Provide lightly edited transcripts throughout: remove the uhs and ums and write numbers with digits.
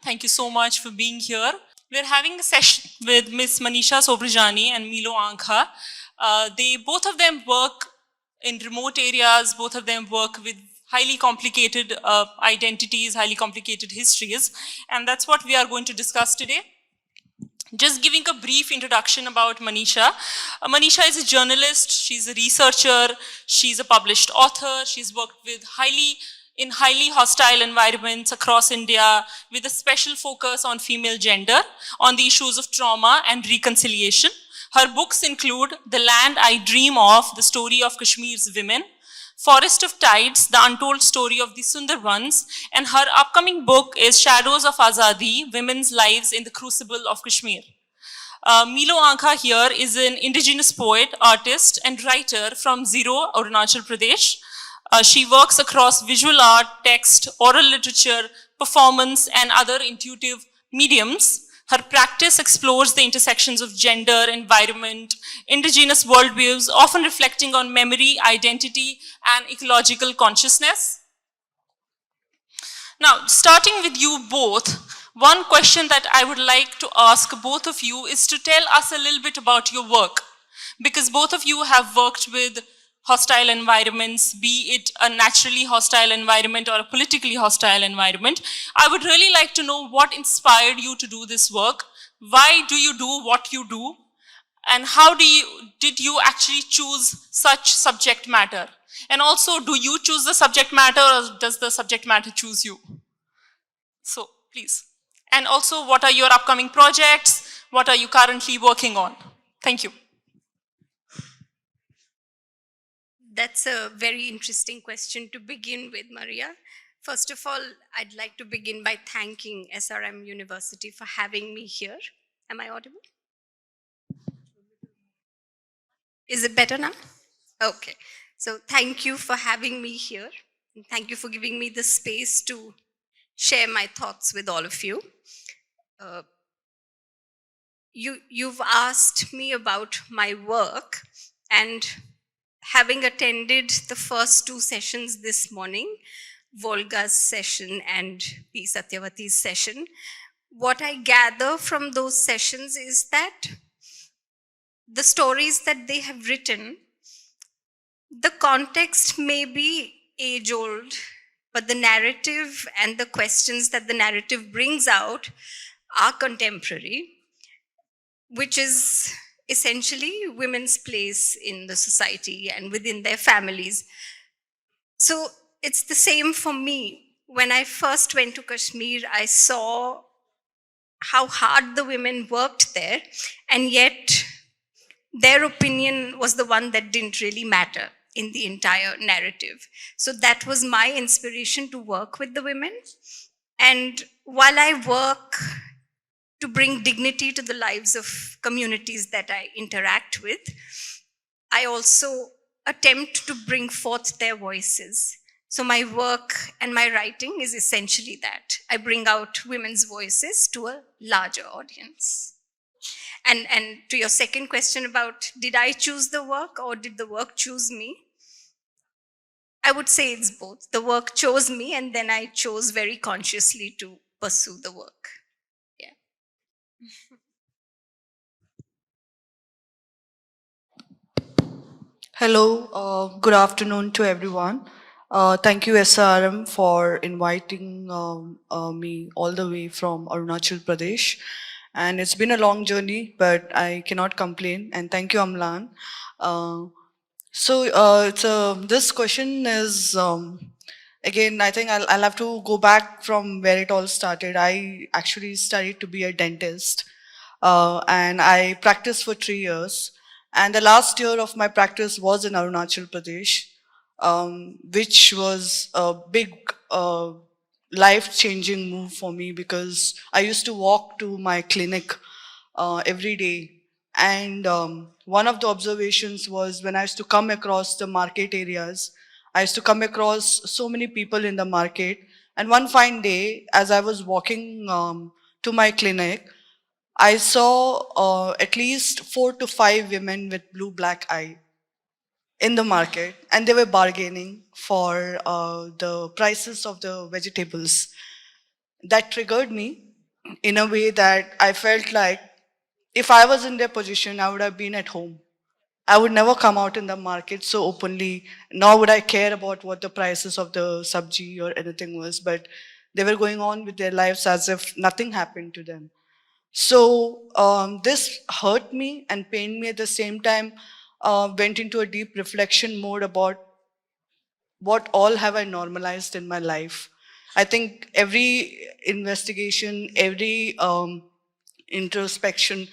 Thank you so much for being here. We're having a session with Ms. Manisha Sobrajani and Milo Ankha. Both of them work in remote areas, both of them work with highly complicated identities, highly complicated histories, and that's what we are going to discuss today. Just giving a brief introduction about Manisha. Manisha is a journalist, she's a researcher, she's a published author, she's worked with in highly hostile environments across India with a special focus on female gender, on the issues of trauma and reconciliation. Her books include The Land I Dream Of, The Story of Kashmir's Women, Forest of Tides, The Untold Story of the Sundarbans, and her upcoming book is Shadows of Azadi, Women's Lives in the Crucible of Kashmir. Milo Ankha here is an indigenous poet, artist, and writer from Zero, Arunachal Pradesh. She works across visual art, text, oral literature, performance, and other intuitive mediums. Her practice explores the intersections of gender, environment, indigenous worldviews, often reflecting on memory, identity, and ecological consciousness. Now, starting with you both, one question that I would like to ask both of you is to tell us a little bit about your work, because both of you have worked with hostile environments, be it a naturally hostile environment or a politically hostile environment. I would really like to know what inspired you to do this work. Why do you do what you do? And how did you actually choose such subject matter? And also, do you choose the subject matter or does the subject matter choose you? So, please. And also, what are your upcoming projects? What are you currently working on? Thank you. That's a very interesting question to begin with, Maria. First of all, I'd like to begin by thanking SRM University for having me here. Am I audible? Is it better now? Okay. So thank you for having me here. And thank you for giving me the space to share my thoughts with all of you. You've asked me about my work, and having attended the first two sessions this morning, Volga's session and P. Satyavati's session, what I gather from those sessions is that the stories that they have written, the context may be age-old, but the narrative and the questions that the narrative brings out are contemporary, which is essentially women's place in the society and within their families. So it's the same for me. When I first went to Kashmir, I saw how hard the women worked there, and yet their opinion was the one that didn't really matter in the entire narrative. So that was my inspiration to work with the women. And while I work to bring dignity to the lives of communities that I interact with, I also attempt to bring forth their voices. So my work and my writing is essentially that. I bring out women's voices to a larger audience. And to your second question about, did I choose the work or did the work choose me? I would say it's both. The work chose me, and then I chose very consciously to pursue the work. Hello, good afternoon to everyone. Thank you SRM for inviting me all the way from Arunachal Pradesh. And it's been a long journey, but I cannot complain. And thank you, Amlan. This question is, again, I think I'll have to go back from where it all started. I actually studied to be a dentist, and I practiced for 3 years. And the last year of my practice was in Arunachal Pradesh, which was a big life-changing move for me, because I used to walk to my clinic every day. And one of the observations was, when I used to come across the market areas, I used to come across so many people in the market. And one fine day, as I was walking to my clinic, I saw at least 4 to 5 women with blue-black eye in the market, and they were bargaining for the prices of the vegetables. That triggered me, in a way that I felt like if I was in their position, I would have been at home. I would never come out in the market so openly, nor would I care about what the prices of the sabji or anything was, but they were going on with their lives as if nothing happened to them. So this hurt me and pained me at the same time, went into a deep reflection mode about what all have I normalized in my life. I think every investigation, every introspection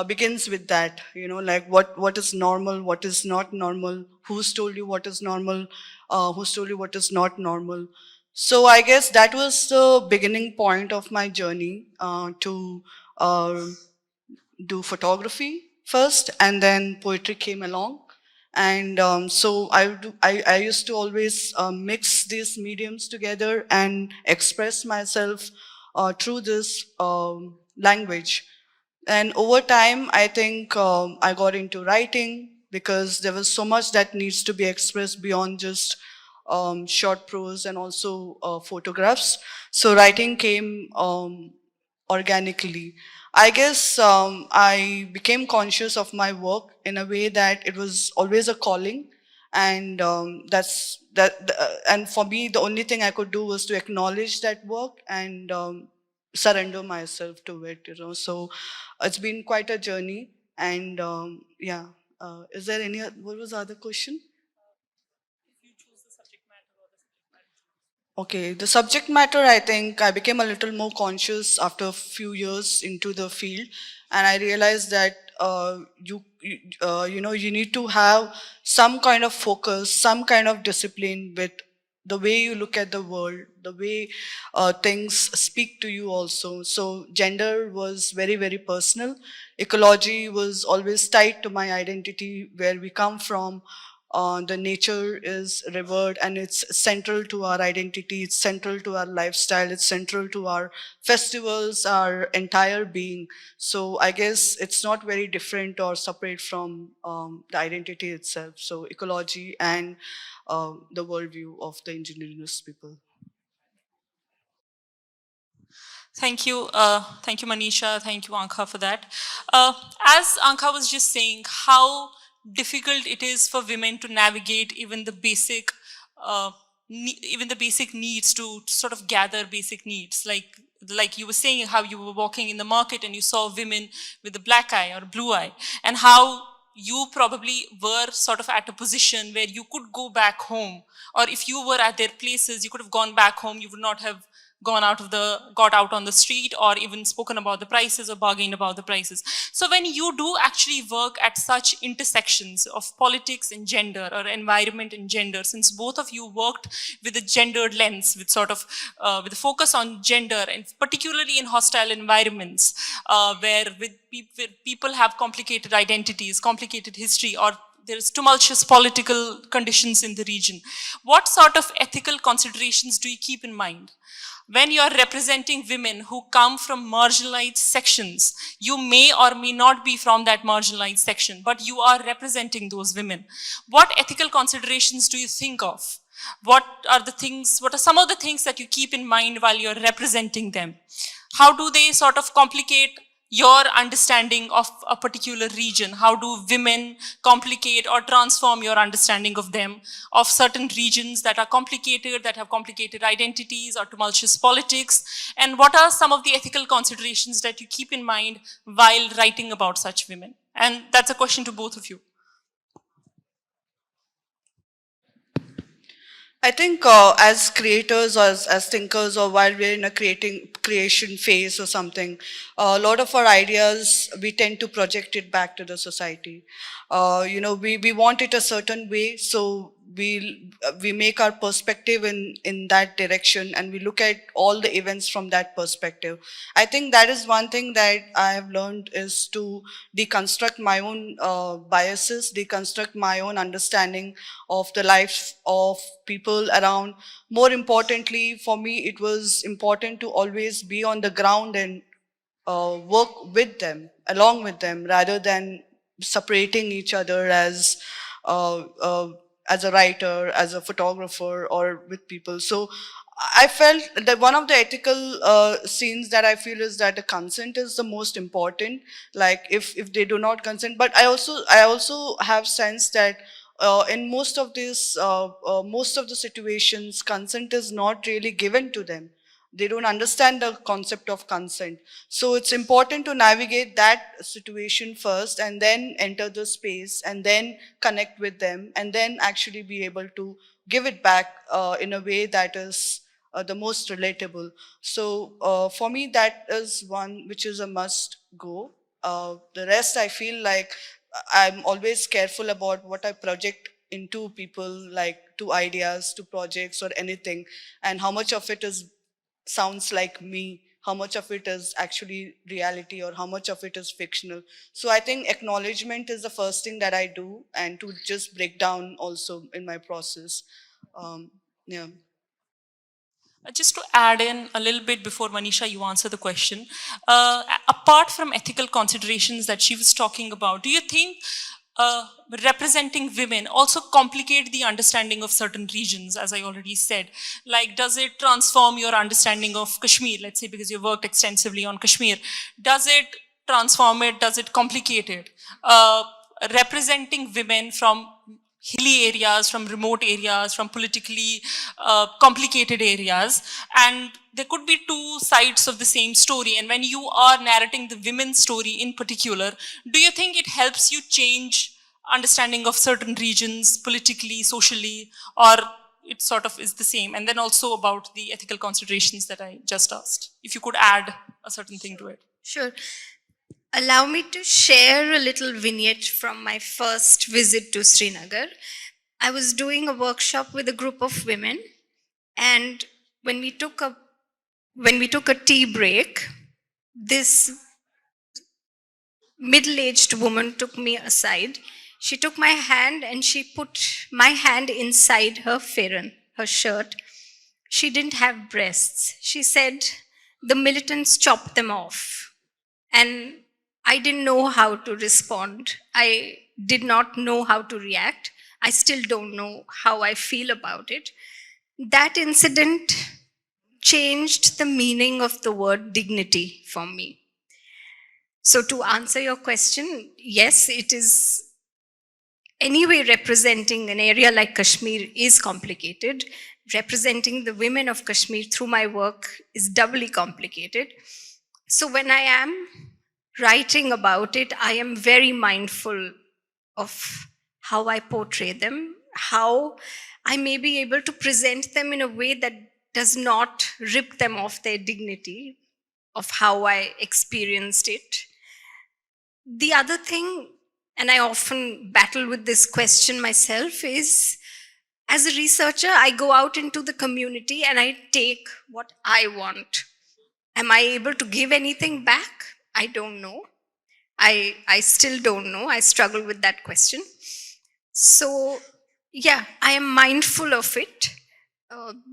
begins with that, like what is normal, what is not normal, who's told you what is normal, who's told you what is not normal. So I guess that was the beginning point of my journey to uh, do photography first, and then poetry came along. And so I used to always mix these mediums together and express myself through this language. And over time, I think I got into writing because there was so much that needs to be expressed beyond just short prose and also photographs. So writing came organically. I guess I became conscious of my work in a way that it was always a calling, and and for me, the only thing I could do was to acknowledge that work and surrender myself to it. So it's been quite a journey, and yeah. Is there any? What was the other question? Okay, the subject matter, I think I became a little more conscious after a few years into the field, and I realized that you need to have some kind of focus, some kind of discipline with the way you look at the world, the way things speak to you also. So gender was very, very personal. Ecology was always tied to my identity, where we come from. The nature is revered and it's central to our identity, it's central to our lifestyle, it's central to our festivals, our entire being. So I guess it's not very different or separate from the identity itself. So ecology and the worldview of the indigenous people. Thank you, Manisha. Thank you, Ankha, for that. As Ankha was just saying, how difficult it is for women to navigate uh, even the basic needs to sort of gather basic needs. Like you were saying, how you were walking in the market and you saw women with a black eye or blue eye, and how you probably were sort of at a position where you could go back home, or if you were at their places, you could have gone back home. You would not have got out on the street or even spoken about the prices or bargained about the prices. So when you do actually work at such intersections of politics and gender, or environment and gender, since both of you worked with a gendered lens, with sort of with a focus on gender, and particularly in hostile environments, where people have complicated identities, complicated history, or there's tumultuous political conditions in the region. What sort of ethical considerations do you keep in mind when you are representing women who come from marginalized sections? You may or may not be from that marginalized section, but you are representing those women. What ethical considerations do you think of? What are some of the things that you keep in mind while you're representing them? How do they sort of complicate your understanding of a particular region? How do women complicate or transform your understanding of them, of certain regions that are complicated, that have complicated identities or tumultuous politics? And what are some of the ethical considerations that you keep in mind while writing about such women? And that's a question to both of you. I think as creators or as thinkers, or while we're in a creation phase or something, a lot of our ideas, we tend to project it back to the society. We want it a certain way, so we make our perspective in that direction, and we look at all the events from that perspective. I think that is one thing that I have learned, is to deconstruct my own biases, deconstruct my own understanding of the life of people around. More importantly, for me, it was important to always be on the ground and work with them, along with them, rather than separating each other uh, uh, as a writer, as a photographer, or with people. So I felt that one of the ethical scenes that I feel is that the consent is the most important. Like if they do not consent, but I also have sense that in most of the situations, consent is not really given to them. They don't understand the concept of consent. So it's important to navigate that situation first and then enter the space and then connect with them and then actually be able to give it back in a way that is the most relatable. So for me, that is one which is a must go. The rest, I feel like I'm always careful about what I project into people, like to ideas, to projects, or anything, and how much of it is sounds like me, how much of it is actually reality, or how much of it is fictional. So I think acknowledgement is the first thing that I do, and to just break down also in my process. Yeah. Just to add in a little bit before Manisha, you answer the question. Apart from ethical considerations that she was talking about, do you think uh, representing women also complicate the understanding of certain regions, as I already said? Like, does it transform your understanding of Kashmir, let's say, because you worked extensively on Kashmir? Does it transform it? Does it complicate it? Representing women from hilly areas, from remote areas, from politically complicated areas, and there could be two sides of the same story. And when you are narrating the women's story in particular, do you think it helps you change understanding of certain regions politically, socially, or it sort of is the same? And then also about the ethical considerations that I just asked, if you could add a certain thing to it. Sure. Allow me to share a little vignette from my first visit to Srinagar. I was doing a workshop with a group of women, and when we took a tea break, this middle-aged woman took me aside. She took my hand and she put my hand inside her farron, her shirt. She didn't have breasts. She said, the militants chopped them off. And I didn't know how to respond. I did not know how to react. I still don't know how I feel about it. That incident changed the meaning of the word dignity for me. So, to answer your question, yes, it is anyway representing an area like Kashmir is complicated. Representing the women of Kashmir through my work is doubly complicated. So, when I am writing about it, I am very mindful of how I portray them, how I may be able to present them in a way that does not rip them off their dignity, of how I experienced it. The other thing, and I often battle with this question myself, is as a researcher, I go out into the community and I take what I want. Am I able to give anything back? I don't know. I still don't know. I struggle with that question. So, yeah, I am mindful of it.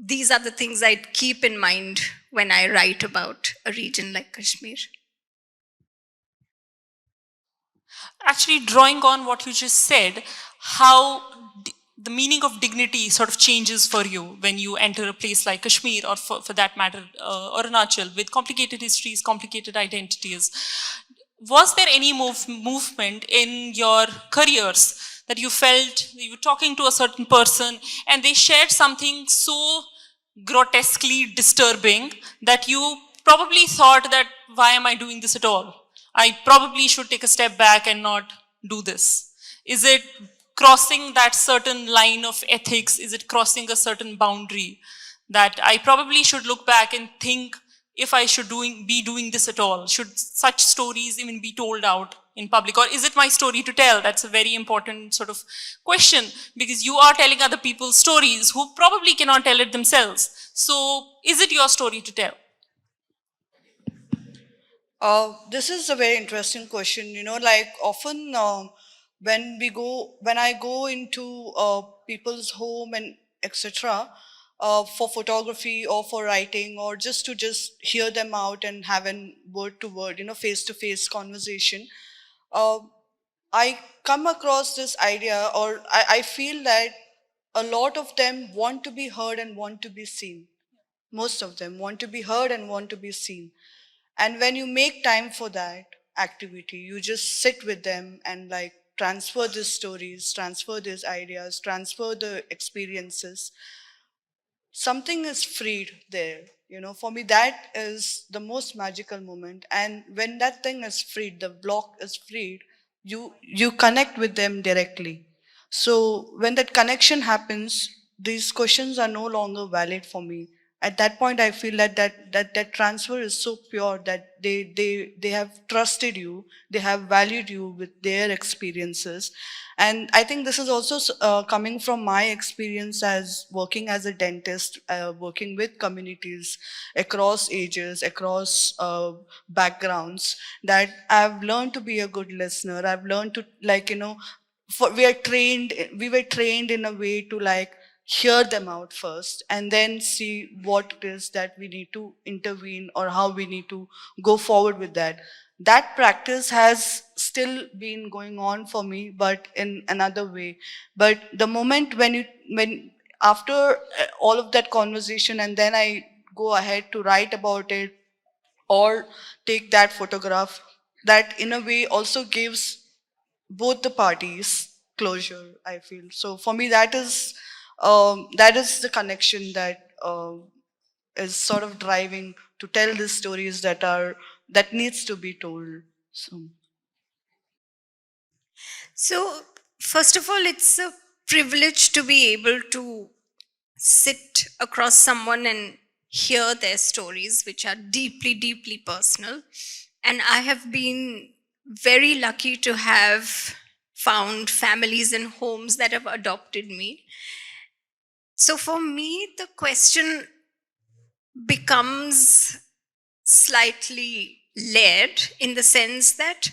These are the things I keep in mind when I write about a region like Kashmir. Actually, drawing on what you just said, how the meaning of dignity sort of changes for you when you enter a place like Kashmir, or for that matter, Arunachal, with complicated histories, complicated identities. Was there any movement in your careers that you felt you were talking to a certain person and they shared something so grotesquely disturbing that you probably thought that, why am I doing this at all? I probably should take a step back and not do this. Is it crossing that certain line of ethics? Is it crossing a certain boundary that I probably should look back and think if I should be doing this at all? Should such stories even be told out in public? Or is it my story to tell? That's a very important sort of question, because you are telling other people's stories who probably cannot tell it themselves. So is it your story to tell? This is a very interesting question. You know, like often when I go into people's home and etc. For photography or for writing or just hear them out and have an word to word, you know, face to face conversation, uh, I come across this idea, or I feel that a lot of them want to be heard and want to be seen. Most of them want to be heard and want to be seen. And when you make time for that activity, you just sit with them and like transfer these stories, transfer these ideas, transfer the experiences. Something is freed there. For me, that is the most magical moment. And when that thing is freed, the block is freed, you connect with them directly. So when that connection happens, these questions are no longer valid for me. At that point, I feel that transfer is so pure that they have trusted you, they have valued you with their experiences. And I think this is also coming from my experience as working as a dentist, working with communities across ages, across backgrounds, that I've learned to be a good listener. I've learned to, like, we were trained in a way to like hear them out first and then see what it is that we need to intervene or how we need to go forward with that. That practice has still been going on for me, but in another way. But the moment when after all of that conversation, and then I go ahead to write about it or take that photograph, that in a way also gives both the parties closure, I feel. So for me, that is the connection that is sort of driving to tell these stories that needs to be told. So So, first of all, it's a privilege to be able to sit across someone and hear their stories, which are deeply, deeply personal. And I have been very lucky to have found families and homes that have adopted me. So, for me, the question becomes slightly layered in the sense that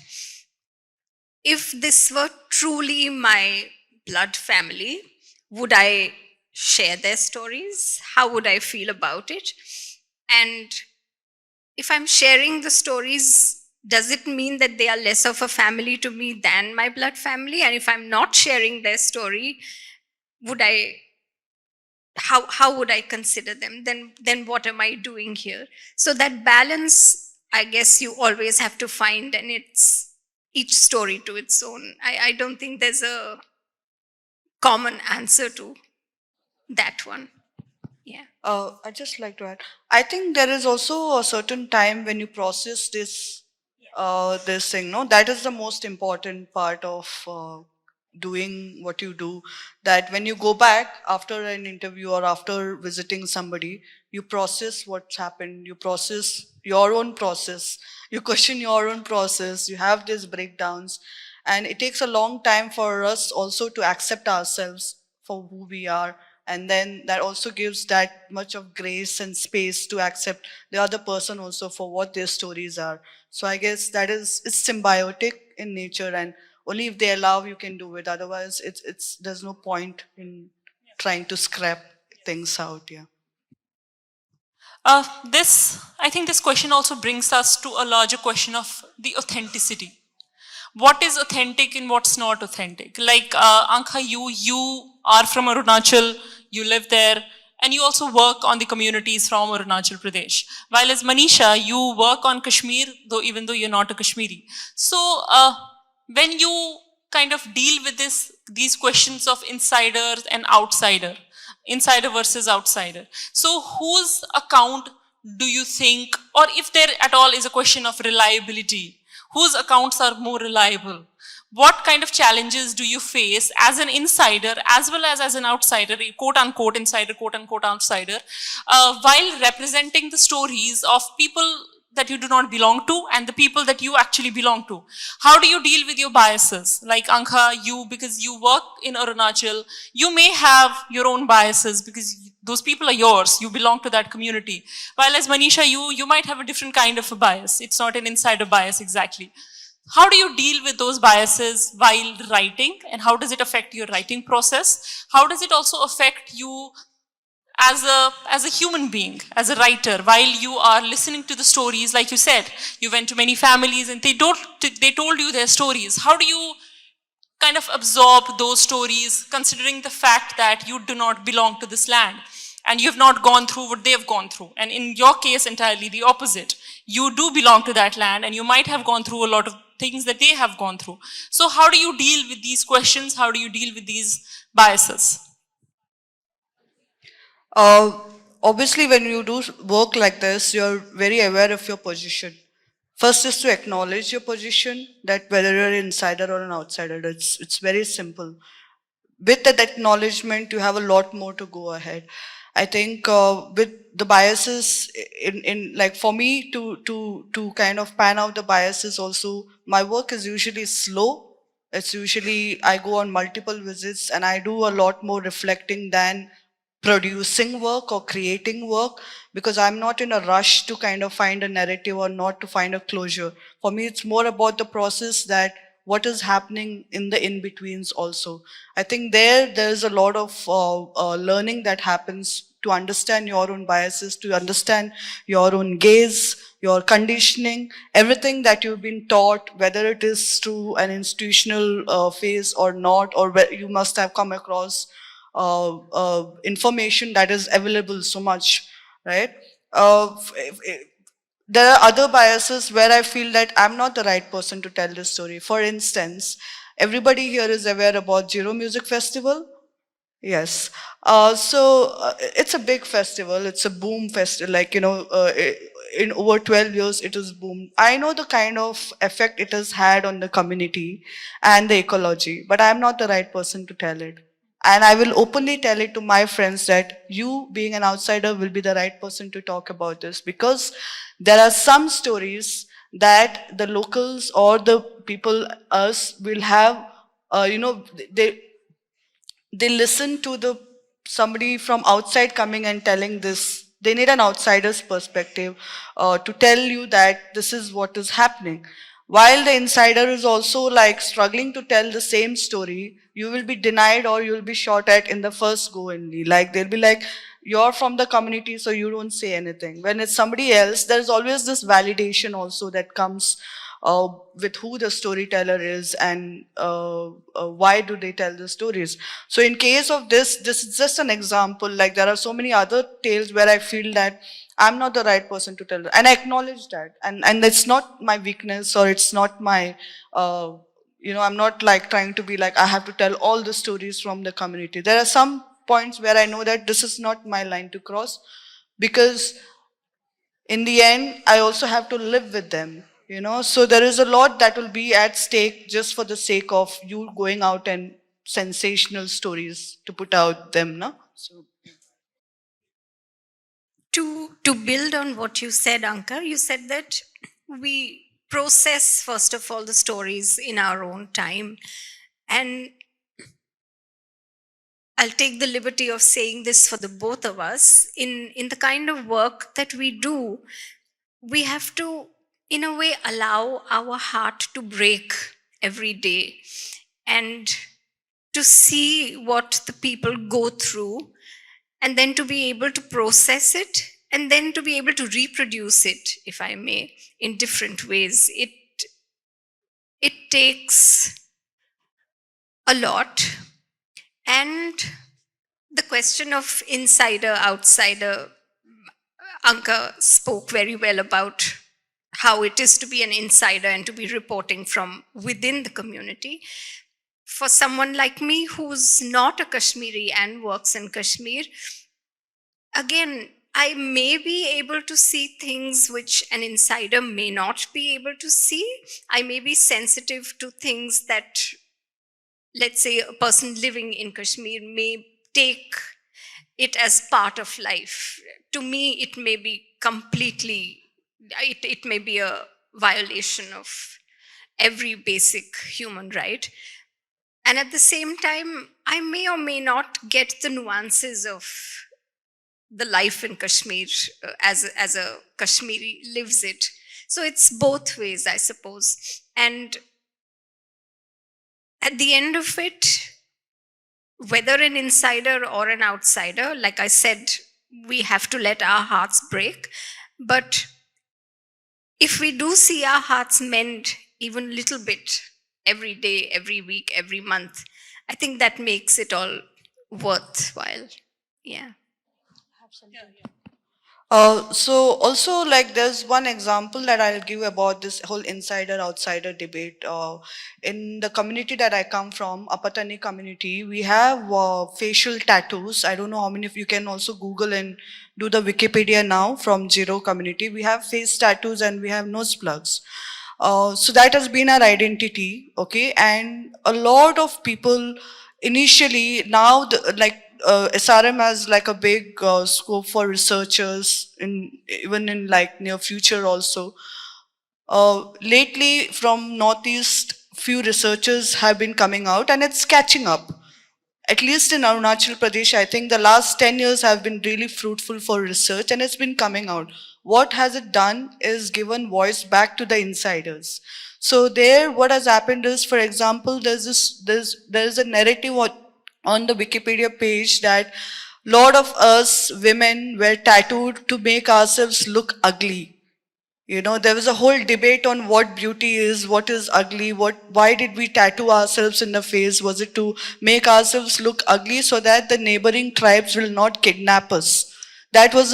if this were truly my blood family, would I share their stories? How would I feel about it? And if I'm sharing the stories, does it mean that they are less of a family to me than my blood family? And if I'm not sharing their story, would I how would I consider them? Then what am I doing here? So that balance, I guess you always have to find, and it's each story to its own. I don't think there's a common answer to that one. Yeah. I'd just like to add, I think there is also a certain time when you process this thing. No, that is the most important part of doing what you do. That when you go back after an interview or after visiting somebody, you process what's happened. You process your own process. You question your own process. You have these breakdowns, and it takes a long time for us also to accept ourselves for who we are, and then that also gives that much of grace and space to accept the other person also for what their stories are. So I guess it's symbiotic in nature, and only if they allow you can do it. Otherwise it's there's no point in trying to scrap things out. Yeah. I think this question also brings us to a larger question of the authenticity. What is authentic and what's not authentic? Like Ankha, you are from Arunachal, you live there, and you also work on the communities from Arunachal Pradesh. While as Manisha, you work on Kashmir, though even though you're not a Kashmiri. So when you kind of deal with these questions of insiders and outsider, insider versus outsider. So whose account do you think, or if there at all is a question of reliability, whose accounts are more reliable? What kind of challenges do you face as an insider as well as an outsider, quote unquote insider, quote unquote outsider, while representing the stories of people that you do not belong to and the people that you actually belong to? How do you deal with your biases? Like Ankha, because you work in Arunachal, you may have your own biases because those people are yours, you belong to that community. While as Manisha, you might have a different kind of a bias. It's not an insider bias exactly. How do you deal with those biases while writing, and how does it affect your writing process? How does it also affect you as a human being, as a writer, while you are listening to the stories? Like you said, you went to many families and they told you their stories. How do you kind of absorb those stories, considering the fact that you do not belong to this land? and you have not gone through what they have gone through. And in your case, entirely the opposite. You do belong to that land, and you might have gone through a lot of things that they have gone through. So how do you deal with these questions? How do you deal with these biases? Obviously, when you do work like this, you're very aware of your position. First is to acknowledge your position, that whether you're an insider or an outsider, it's very simple. With that acknowledgement, you have a lot more to go ahead. I think with the biases in like for me to kind of pan out the biases also, my work is usually slow. It's usually I go on multiple visits and I do a lot more reflecting than producing work or creating work, because I'm not in a rush to kind of find a narrative or not to find a closure. For me, it's more about the process, that what is happening in the in-betweens also. I think there's a lot of learning that happens to understand your own biases, to understand your own gaze, your conditioning, everything that you've been taught, whether it is through an institutional phase or not, or where you must have come across information that is available so much, right? There are other biases where I feel that I'm not the right person to tell this story. For instance, everybody here is aware about Zero Music Festival. Yes. It's a big festival. It's a boom festival. Like, in over 12 years, it has boomed. I know the kind of effect it has had on the community and the ecology, but I'm not the right person to tell it. And I will openly tell it to my friends that you, being an outsider, will be the right person to talk about this, because there are some stories that the locals or the people, us, will have, they listen to the somebody from outside coming and telling this. They need an outsider's perspective to tell you that this is what is happening. While the insider is also like struggling to tell the same story, you will be denied or you will be shot at in the first go only. Like they'll be like, you're from the community, so you don't say anything. When it's somebody else, there's always this validation also that comes with who the storyteller is and why do they tell the stories. So in case of this is just an example. Like there are so many other tales where I feel that I'm not the right person to tell, and I acknowledge that, and it's not my weakness, or it's not my I'm not like trying to be like I have to tell all the stories from the community. There are some points where I know that this is not my line to cross, because in the end, I also have to live with them, So there is a lot that will be at stake just for the sake of you going out and sensational stories to put out them, no? So To build on what you said, Anka, you said that we process, first of all, the stories in our own time. And I'll take the liberty of saying this for the both of us. In the kind of work that we do, we have to, in a way, allow our heart to break every day and to see what the people go through, and then to be able to process it, and then to be able to reproduce it, if I may, in different ways. It takes a lot. And the question of insider, outsider, Anka spoke very well about how it is to be an insider and to be reporting from within the community. For someone like me who's not a Kashmiri and works in Kashmir, again, I may be able to see things which an insider may not be able to see. I may be sensitive to things that, let's say, a person living in Kashmir may take it as part of life. To me, it may be completely, it may be a violation of every basic human right. And at the same time, I may or may not get the nuances of the life in Kashmir as a Kashmiri lives it. So it's both ways, I suppose. And at the end of it, whether an insider or an outsider, like I said, we have to let our hearts break. But if we do see our hearts mend even a little bit every day, every week, every month, I think that makes it all worthwhile. Yeah. So also like there's one example that I'll give about this whole insider outsider debate. In the community that I come from, Apatani community, we have facial tattoos. I don't know how many of you can also Google and do the Wikipedia now from Zero community. We have face tattoos and we have nose plugs. So that has been our identity, okay? And a lot of people initially now SRM has like a big scope for researchers in even in like near future also. Lately from Northeast, few researchers have been coming out and it's catching up. At least in Arunachal Pradesh, I think the last 10 years have been really fruitful for research and it's been coming out. What has it done is given voice back to the insiders. So there, what has happened is, for example, there's a narrative on the Wikipedia page that lot of us women were tattooed to make ourselves look ugly. You know, there was a whole debate on what beauty is, what is ugly, why did we tattoo ourselves in the face? Was it to make ourselves look ugly so that the neighboring tribes will not kidnap us? That was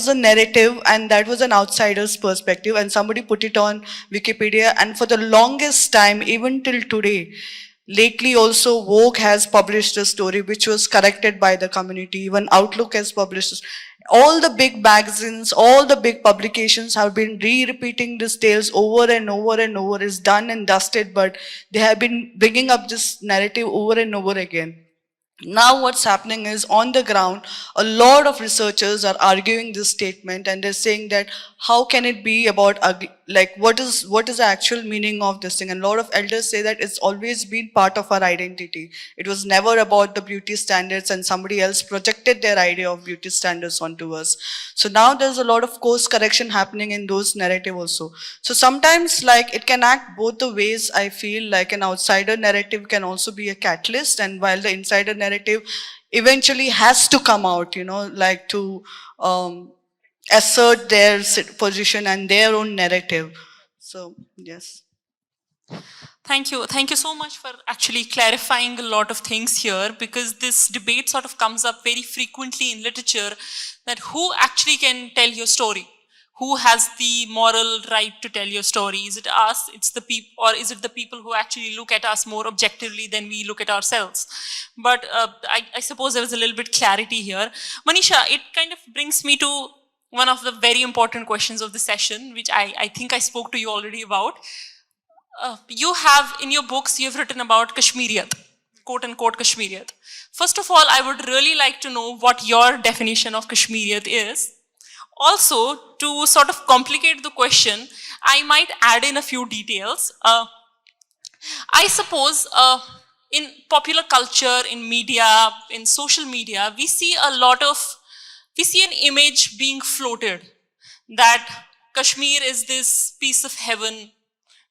a narrative and that was an outsider's perspective and somebody put it on Wikipedia and for the longest time, even till today, lately also Vogue has published a story which was corrected by the community, even Outlook has published. All the big magazines, all the big publications have been re-repeating these tales over and over and over. It's done and dusted, but they have been bringing up this narrative over and over again. Now what's happening is on the ground, a lot of researchers are arguing this statement and they're saying that how can it be about ugly, like what is the actual meaning of this thing? And a lot of elders say that it's always been part of our identity. It was never about the beauty standards and somebody else projected their idea of beauty standards onto us. So now there's a lot of course correction happening in those narrative also. So sometimes like it can act both the ways. I feel like an outsider narrative can also be a catalyst, and while the insider narrative eventually has to come out, you know, like to assert their position and their own narrative. So, yes. Thank you. Thank you so much for actually clarifying a lot of things here, because this debate sort of comes up very frequently in literature, that who actually can tell your story? Who has the moral right to tell your story? Is it us, it's the people, or is it the people who actually look at us more objectively than we look at ourselves? But I suppose there was a little bit clarity here. Manisha, it kind of brings me to one of the very important questions of the session, which I think I spoke to you already about. You have, in your books, you've written about Kashmiriyat, quote unquote Kashmiriyat. First of all, I would really like to know what your definition of Kashmiriyat is. Also, to sort of complicate the question, I might add in a few details. I suppose in popular culture, in media, in social media, we see an image being floated that Kashmir is this piece of heaven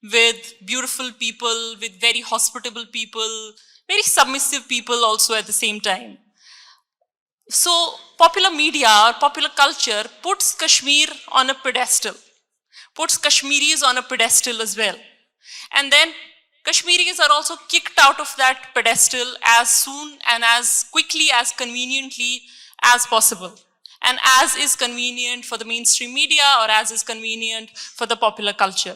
with beautiful people, with very hospitable people, very submissive people also at the same time. So popular media or popular culture puts Kashmir on a pedestal, puts Kashmiris on a pedestal as well. And then Kashmiris are also kicked out of that pedestal as soon and as quickly, as conveniently as possible, and as is convenient for the mainstream media or as is convenient for the popular culture.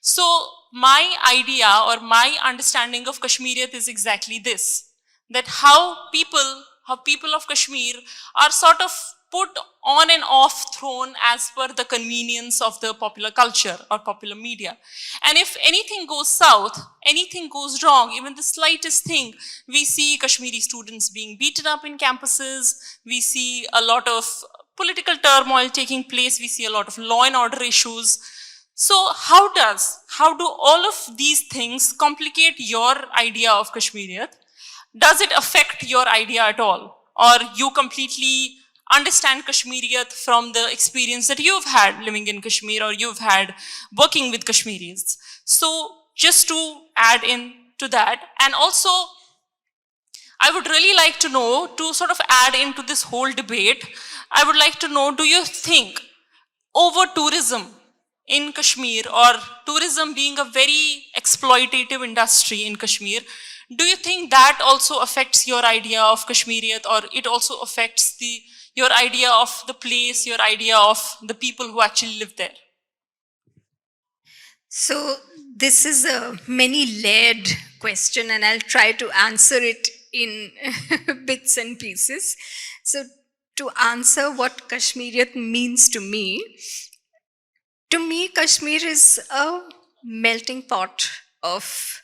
So my idea or my understanding of Kashmiriyat is exactly this, that how people of Kashmir are sort of put on and off throne as per the convenience of the popular culture or popular media. And if anything goes south, anything goes wrong, even the slightest thing, we see Kashmiri students being beaten up in campuses, we see a lot of political turmoil taking place, we see a lot of law and order issues. So how do all of these things complicate your idea of Kashmiriyat? Does it affect your idea at all? Or you completely understand Kashmiriyat from the experience that you've had living in Kashmir or you've had working with Kashmiris? So just to add in to that, and also I would really like to know, to sort of add into this whole debate, I would like to know, do you think over tourism in Kashmir, or tourism being a very exploitative industry in Kashmir, do you think that also affects your idea of Kashmiriyat, or it also affects your idea of the place, your idea of the people who actually live there? So this is a many layered question, and I'll try to answer it in bits and pieces. So to answer what Kashmiriyat means to me, Kashmir is a melting pot of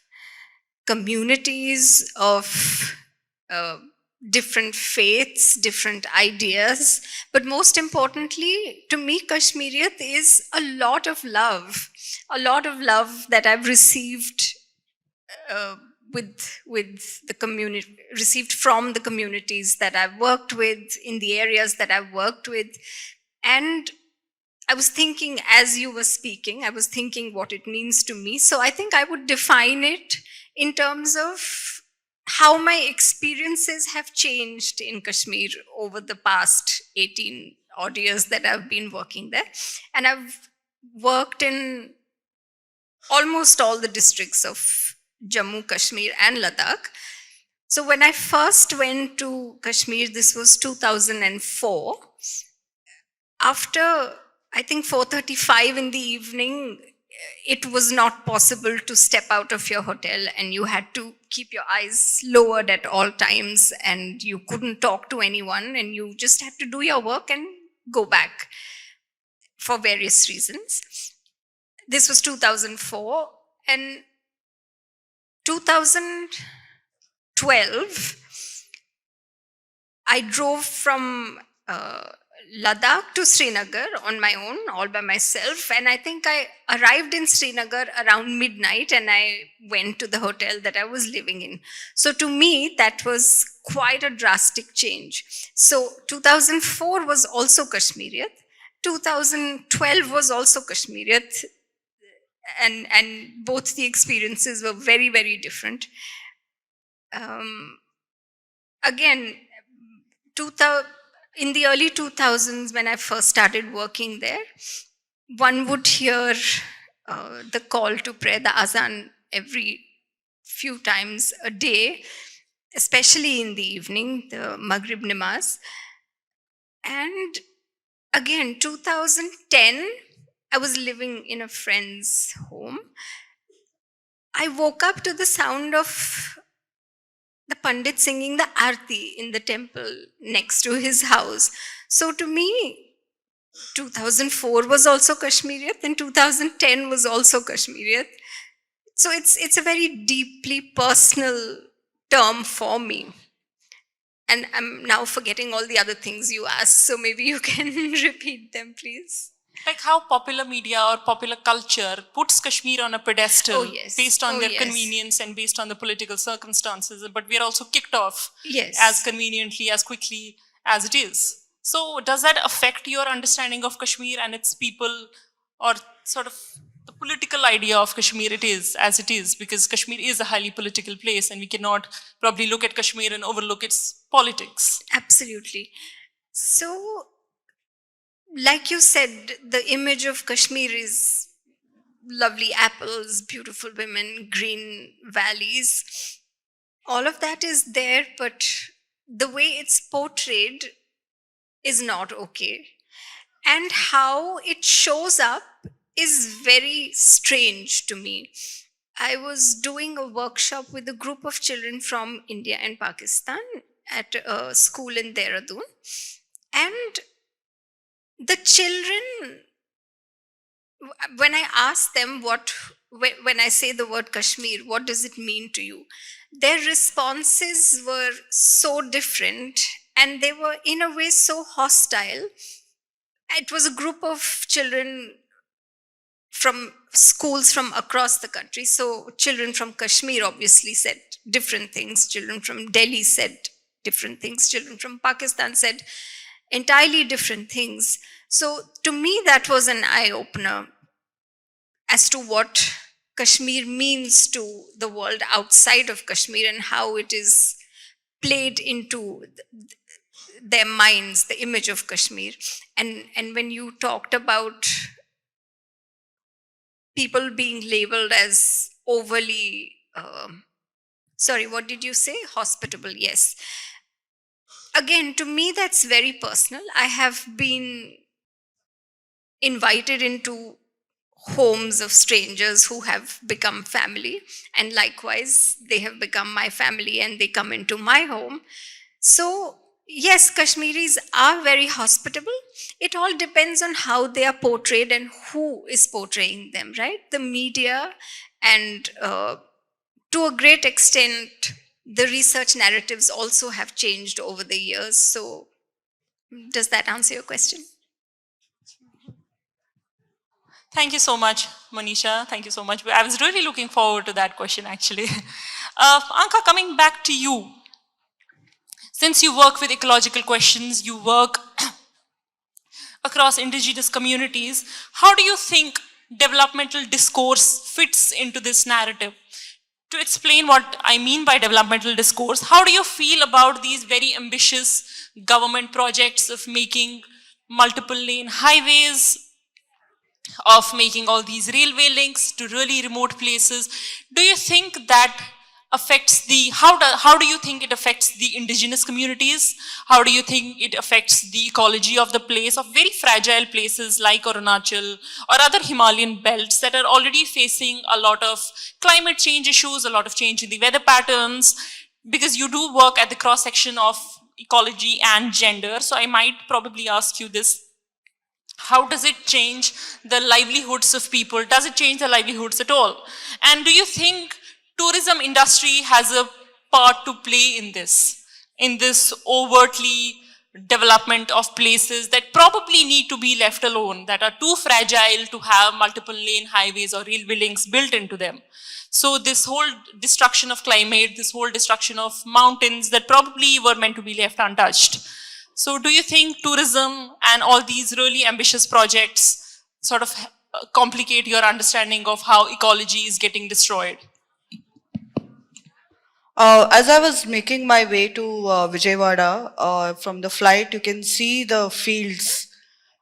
communities, of different faiths, different ideas. But most importantly, to me, Kashmiriyat is a lot of love that I've received with the community, received from the communities that I've worked with, in the areas that I've worked with. And I was thinking, as you were speaking, I was thinking what it means to me. So I think I would define it in terms of how my experiences have changed in Kashmir over the past 18 odd years that I've been working there. And I've worked in almost all the districts of Jammu, Kashmir, and Ladakh. So when I first went to Kashmir, this was 2004. After, I think, 4:35 in the evening, it was not possible to step out of your hotel, and you had to keep your eyes lowered at all times, and you couldn't talk to anyone, and you just had to do your work and go back for various reasons. This was 2004. And 2012, I drove from Ladakh to Srinagar on my own, all by myself. And I think I arrived in Srinagar around midnight, and I went to the hotel that I was living in. So to me, that was quite a drastic change. So 2004 was also Kashmiriyat. 2012 was also Kashmiriyat. And both the experiences were very, very different. Again, in the early 2000s, when I first started working there, one would hear the call to prayer, the azan, every few times a day, especially in the evening, the Maghrib Namaz. And again, 2010, I was living in a friend's home. I woke up to the sound of the Pandit singing the Aarti in the temple next to his house. So to me, 2004 was also Kashmiriyat, and 2010 was also Kashmiriyat. So it's a very deeply personal term for me. And I'm now forgetting all the other things you asked, so maybe you can repeat them, please. Like how popular media or popular culture puts Kashmir on a pedestal Oh, yes. based on Oh, their yes. convenience and based on the political circumstances, but we are also kicked off Yes. as conveniently, as quickly as it is. So does that affect your understanding of Kashmir and its people, or sort of the political idea of Kashmir it is as it is? Because Kashmir is a highly political place, and we cannot probably look at Kashmir and overlook its politics. Absolutely. So, like you said, the image of Kashmir is lovely apples, beautiful women, green valleys. All of that is there, but the way it's portrayed is not okay. And how it shows up is very strange to me. I was doing a workshop with a group of children from India and Pakistan at a school in Dehradun. And the children, when I asked them when I say the word Kashmir, what does it mean to you? Their responses were so different, and they were in a way so hostile. It was a group of children from schools from across the country. So children from Kashmir obviously said different things. Children from Delhi said different things. Children from Pakistan said entirely different things. So to me, that was an eye-opener as to what Kashmir means to the world outside of Kashmir, and how it is played into their minds, the image of Kashmir. And when you talked about people being labeled as overly, sorry, what did you say? Hospitable, yes. again, to me, that's very personal. I have been invited into homes of strangers who have become family, and likewise, they have become my family and they come into my home. So, yes, Kashmiris are very hospitable. It all depends on how they are portrayed and who is portraying them, right? The media and to a great extent, the research narratives also have changed over the years. So, does that answer your question? Thank you so much, Manisha. Thank you so much. I was really looking forward to that question, actually. Anka, coming back to you. Since you work with ecological questions, you work across indigenous communities, how do you think developmental discourse fits into this narrative? To explain what I mean by developmental discourse, how do you feel about these very ambitious government projects of making multiple lane highways, of making all these railway links to really remote places? Do you think that affects the, how do you think it affects the indigenous communities? How do you think it affects the ecology of the place, of very fragile places like Arunachal or other Himalayan belts that are already facing a lot of climate change issues, a lot of change in the weather patterns? Because you do work at the cross section of ecology and gender, so I might probably ask you this: how does it change the livelihoods of people? Does it change the livelihoods at all? And do you think tourism industry has a part to play in this overtly development of places that probably need to be left alone, that are too fragile to have multiple lane highways or railway links built into them? So this whole destruction of climate, this whole destruction of mountains that probably were meant to be left untouched. So do you think tourism and all these really ambitious projects sort of complicate your understanding of how ecology is getting destroyed? As I was making my way to Vijayawada, from the flight, you can see the fields,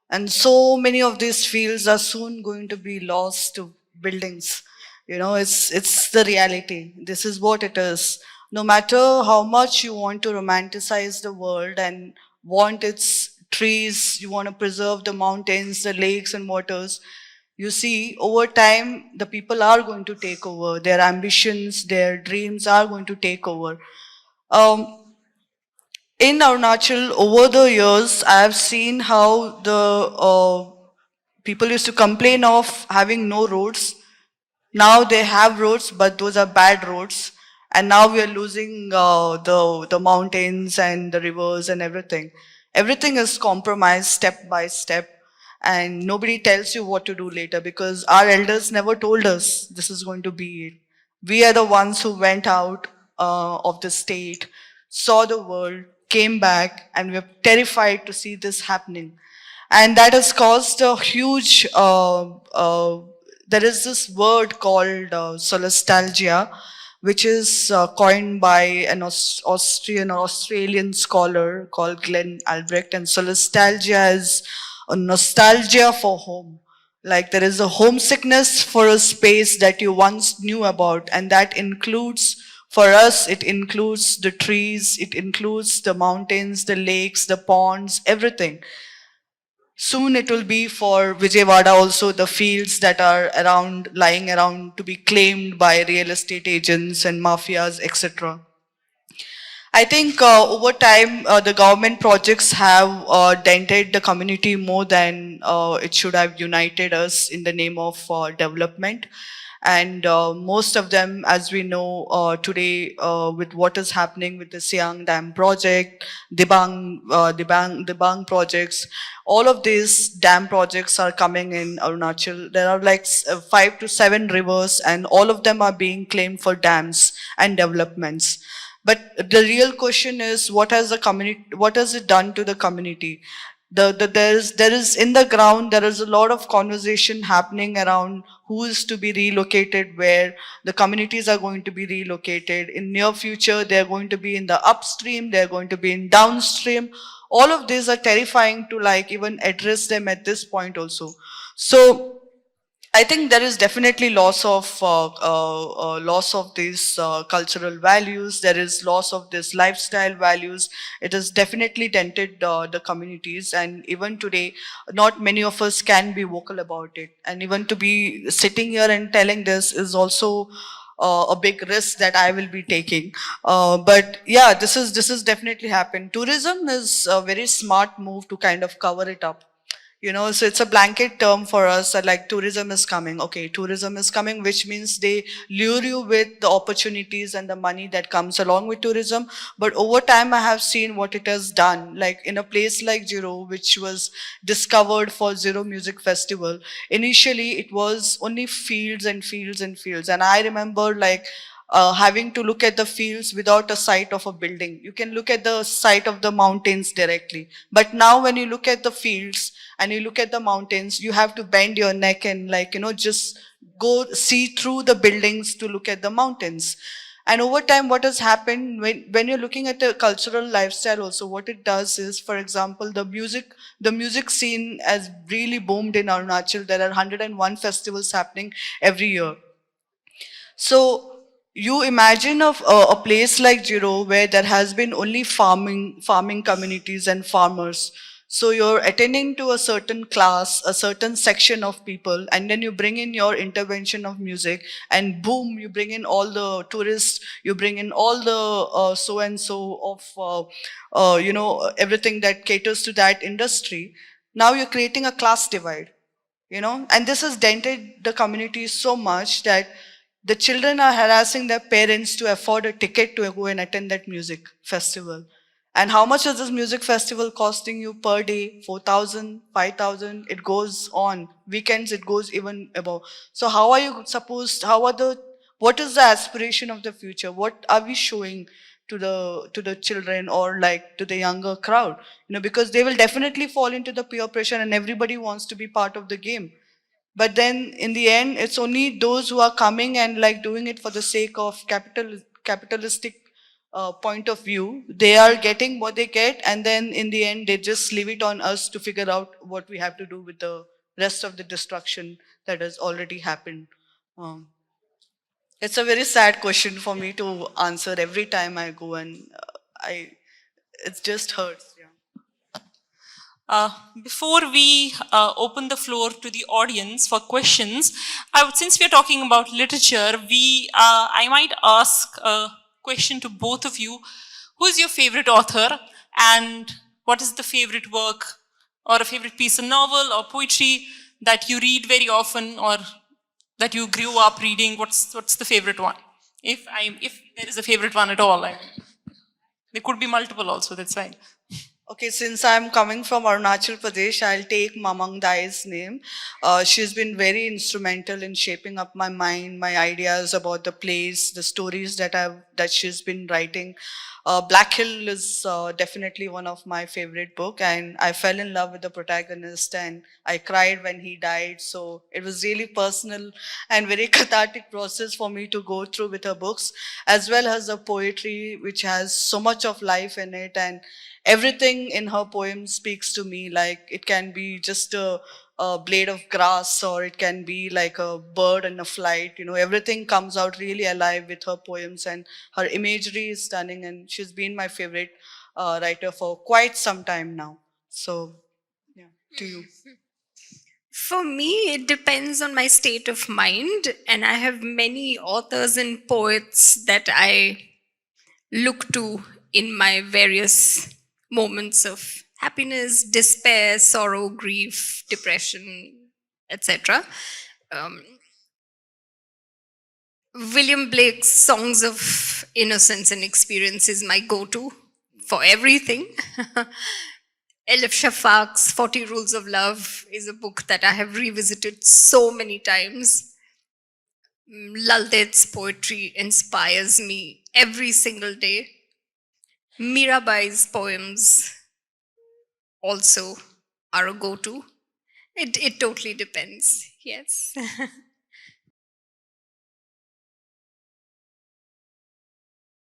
and so many of these fields are soon going to be lost to buildings. You know, it's the reality. This is what it is. No matter how much you want to romanticize the world and want its trees, you want to preserve the mountains, the lakes and waters, you see, over time, the people are going to take over. Their ambitions, their dreams are going to take over. In Arunachal, over the years, I have seen how the people used to complain of having no roads. Now they have roads, but those are bad roads. And now we are losing the mountains and the rivers and everything. Everything is compromised step by step, and nobody tells you what to do later because our elders never told us this is going to be it. We are the ones who went out of the state, saw the world, came back, and we're terrified to see this happening. And that has caused a huge, there is this word called solastalgia, which is coined by an Austrian or Australian scholar called Glenn Albrecht. And solastalgia is a nostalgia for home. Like there is a homesickness for a space that you once knew about, and that includes, for us, it includes the trees, it includes the mountains, the lakes, the ponds, everything. Soon it will be for Vijayawada also the fields that are around, lying around to be claimed by real estate agents and mafias, etc. I think over time the government projects have dented the community more than it should have united us in the name of development. And most of them, as we know today, with what is happening with the Siang Dam project, Dibang projects, all of these dam projects are coming in Arunachal. There are like 5 to 7 rivers, and all of them are being claimed for dams and developments. But the real question is, what has the community? What has it done to the community? There is in the ground, there is a lot of conversation happening around who is to be relocated where. The communities are going to be relocated. In near future, they're going to be in the upstream, they're going to be in downstream. All of these are terrifying to like even address them at this point also. So I think there is definitely loss of these cultural values. There is loss of this lifestyle values. It has definitely dented the communities, and even today, not many of us can be vocal about it. And even to be sitting here and telling this is also a big risk that I will be taking. But yeah, this is definitely happened. Tourism is a very smart move to kind of cover it up. So it's a blanket term for us that like tourism is coming. Okay, tourism is coming, which means they lure you with the opportunities and the money that comes along with tourism. But over time, I have seen what it has done. Like in a place like Zero, which was discovered for Zero Music Festival, initially it was only fields and fields and fields. And I remember like having to look at the fields without a sight of a building. You can look at the sight of the mountains directly. But now when you look at the fields and you look at the mountains, you have to bend your neck and like, just go see through the buildings to look at the mountains. And over time, what has happened when you're looking at a cultural lifestyle also, what it does is, for example, the music scene has really boomed in Arunachal. There are 101 festivals happening every year. So you imagine of a place like Jiro where there has been only farming communities and farmers. So you're attending to a certain class, a certain section of people, and then you bring in your intervention of music, and boom, you bring in all the tourists, you bring in all the so and so of everything that caters to that industry. Now you're creating a class divide, and this has dented the community so much that the children are harassing their parents to afford a ticket to go and attend that music festival. And how much is this music festival costing you per day? 4,000, 5,000. It goes on. Weekends, it goes even above. So how are you supposed, what is the aspiration of the future? What are we showing to the children or like to the younger crowd? Because they will definitely fall into the peer pressure and everybody wants to be part of the game. But then in the end, it's only those who are coming and like doing it for the sake of capitalistic point of view. They are getting what they get, and then in the end, they just leave it on us to figure out what we have to do with the rest of the destruction that has already happened. Um, it's a very sad question for me to answer every time I go, and I it just hurts. Yeah. Before we open the floor to the audience for questions, since we are talking about literature, I might ask a question to both of you. Who is your favorite author, and what is the favorite work or a favorite piece of novel or poetry that you read very often or that you grew up reading? What's the favorite one? If there is a favorite one at all, there could be multiple also. That's fine. Okay, since I'm coming from Arunachal Pradesh, I'll take Mamang Dai's name. She's been very instrumental in shaping up my mind, my ideas about the place, the stories that she's been writing. Black Hill is definitely one of my favorite book, and I fell in love with the protagonist, and I cried when he died. So it was really personal and very cathartic process for me to go through with her books, as well as the poetry, which has so much of life in it, and everything in her poem speaks to me. Like it can be just a blade of grass, or it can be like a bird in a flight. Everything comes out really alive with her poems, and her imagery is stunning, and she's been my favorite writer for quite some time now. So yeah, to you. For me, it depends on my state of mind, and I have many authors and poets that I look to in my various moments of happiness, despair, sorrow, grief, depression, etc. Um, William Blake's Songs of Innocence and Experience is my go-to for everything. Elif Shafak's 40 Rules of Love is a book that I have revisited so many times. Lal Ded's poetry inspires me every single day. Mirabai's poems also are a go-to. It totally depends, yes.